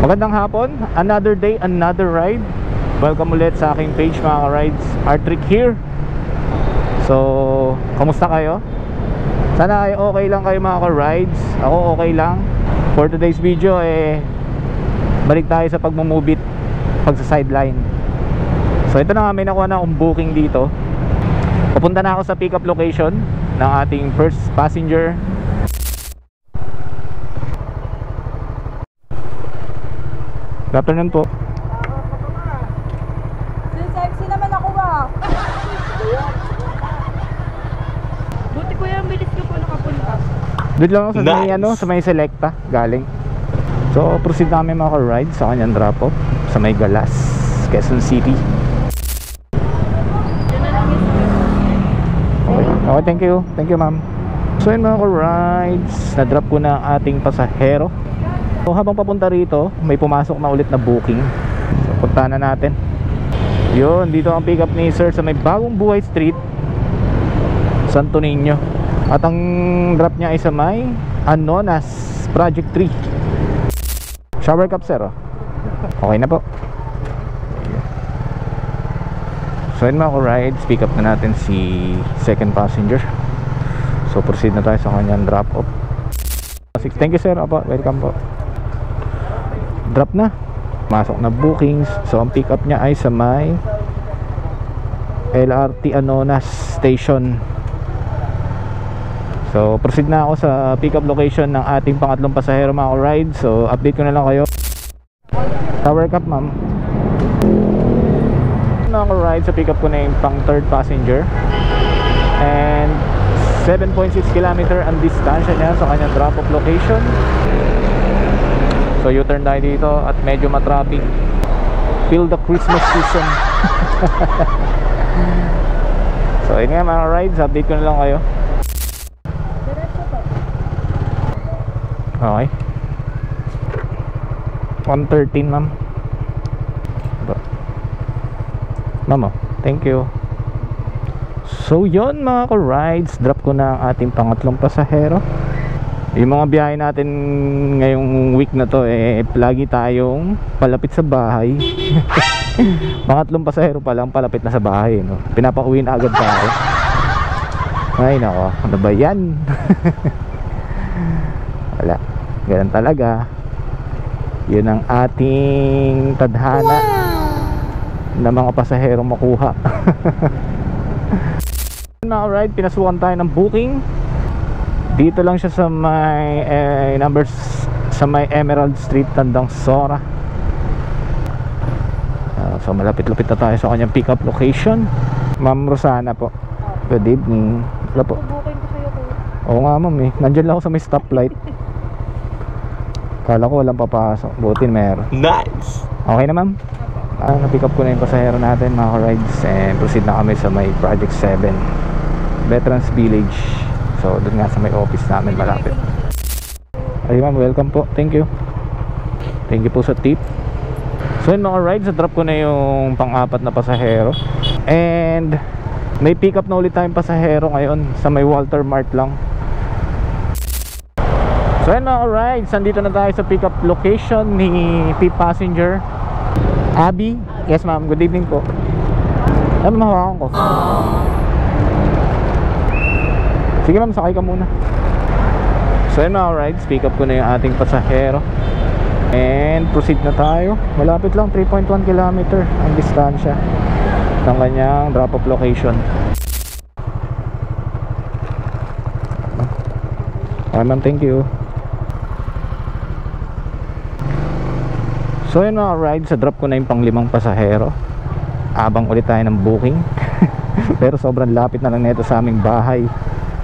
Magandang hapon, another day, another ride. Welcome ulit sa aking page mga ka-rides. Artrick here. So, kamusta kayo? Sana ay okay lang kayo mga ka-rides. Ako okay lang. For today's video balik tayo sa pagmumubit pag sa sideline. So ito na nga, may nakuha na akong booking dito. Papunta na ako sa pick up location ng ating first passenger. Good afternoon po. Sexy naman ako ba? Buti ko yung bilis ko po nakapunta. Doon lang ako sa may, sa may Selecta galing. So proceed namin mga ka-ride sa kanyang drop off sa may Galas, Quezon City. Okay, thank you. Thank you ma'am. So yun mga ka-rides, na-drop ko na ang ating pasahero. So habang papunta rito, may pumasok na ulit na booking. So punta na natin. Yun, dito ang pick up ni sir sa may Bagong Buhay Street, Santo Niño. At ang drop niya ay sa may Anonas Project 3. Shower cup sir, oh. Okay na po. So yun mga ka-rides, pick up na natin si second passenger. So proceed na tayo sa kanyang drop off. Thank you sir, opo, welcome po. Drop na, masok na bookings. So ang pick up niya ay sa may LRT Anonas Station. So proceed na ako sa pick up location ng ating pangatlong pasahero mga ka-ride. So update ko na lang kayo. Tower cup ma'am. Mga ka-ride, sa pick up ko na yung pang third passenger. And 7.6 km ang distansya niya sa kanyang drop off location. So U-turn tayo dito at medyo matraffic. Feel the Christmas season. So yun nga mga rides, update ko na lang kayo. Okay, 113 ma'am. Ma'am, thank you. So yun mga ka-rides, drop ko na ang ating pangatlong pasahero. Yung mga biyahe natin ngayong week na to lagi tayong palapit sa bahay. Pangatlong pasahero pa lang palapit na sa bahay, no? Pinapauwi na agad tayo. Ay nako, ano ba yan? Wala, ganun talaga. Yun ang ating tadhana na mga pasaherong makuha. Mga ride, pinasukan tayo ng booking. Dito lang siya sa may sa may Emerald Street, Tandang Sora. So malapit-lapit na tayo sa kanyang pick up location. Ma'am Rosana po, good evening. Wala po. Booking ko sa'yo po. Oo nga ma'am, nandyan lang ako sa may stoplight. Kala ko walang papasok, buti meron. Nice. Okay na ma'am. Na-pick up ko na yung pasahero natin mga ka-rides. And proceed na kami sa may Project 7 Veterans Village. So doon nga sa may office namin malapit. Ay ma'am, welcome po. Thank you. Thank you po sa tip. So yun mga rides, na-drop ko na yung pang-apat na pasahero. And may pick up na ulit tayong pasahero ngayon sa may Walter Mart lang. So yun mga rides, nandito na tayo sa pick up location ni P passenger Abby. Yes ma'am, good evening po. Ano mahawakan ko? Sige ma'am, sakay ka muna. So yun mga rides, pick up ko na yung ating pasahero. And proceed na tayo. Malapit lang, 3.1 km ang distansya ng kanyang drop off location. Okay ma'am, thank you. So yun mga rides, sa drop ko na yung pang-5 pasahero. Abang ulit tayo ng booking. Pero sobrang lapit na lang nito sa aming bahay.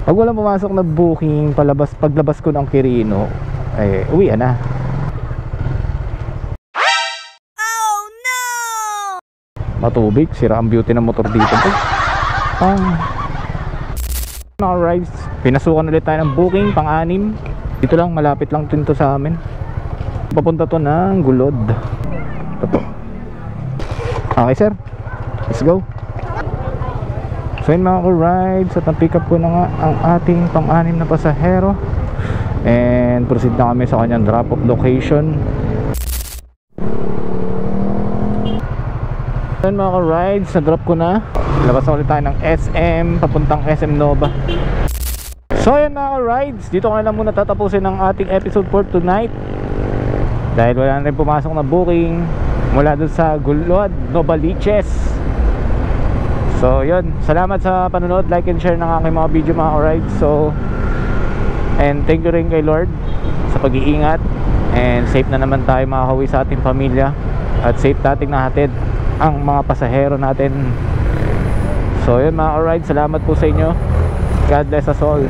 Pag walang pumasok na booking, paglabas ko ng Quirino, uwi na. Oh no! Matubig, sira ang beauty ng motor dito. Mga rides, pinasukan ulit tayo ng booking, pang-6. Dito lang, malapit lang din to sa amin. Papunta to ng Gulod. Ito po. Okay sir, let's go. So yun mga ka-rides, at na-pick up ko na nga ang ating pang-6 na pasahero. And proceed na kami sa kanyang drop-off location. yun mga ka-rides, na-drop ko na. Labas na ulit tayo ng SM, papuntang SM Nova. So yun mga ka-rides, dito ko na lang muna tatapusin ang ating episode for tonight. Dahil wala na rin pumasok na booking mula dun sa Gulod, Novaliches. So yun, salamat sa panonood, like and share ng aking mga video mga ka-rides. So, and thank you rin kay Lord sa pag-iingat. And safe na naman tayo makakauwi sa ating pamilya. At safe nating nahatid ang mga pasahero natin. So yun mga ka-rides, salamat po sa inyo. God bless us all.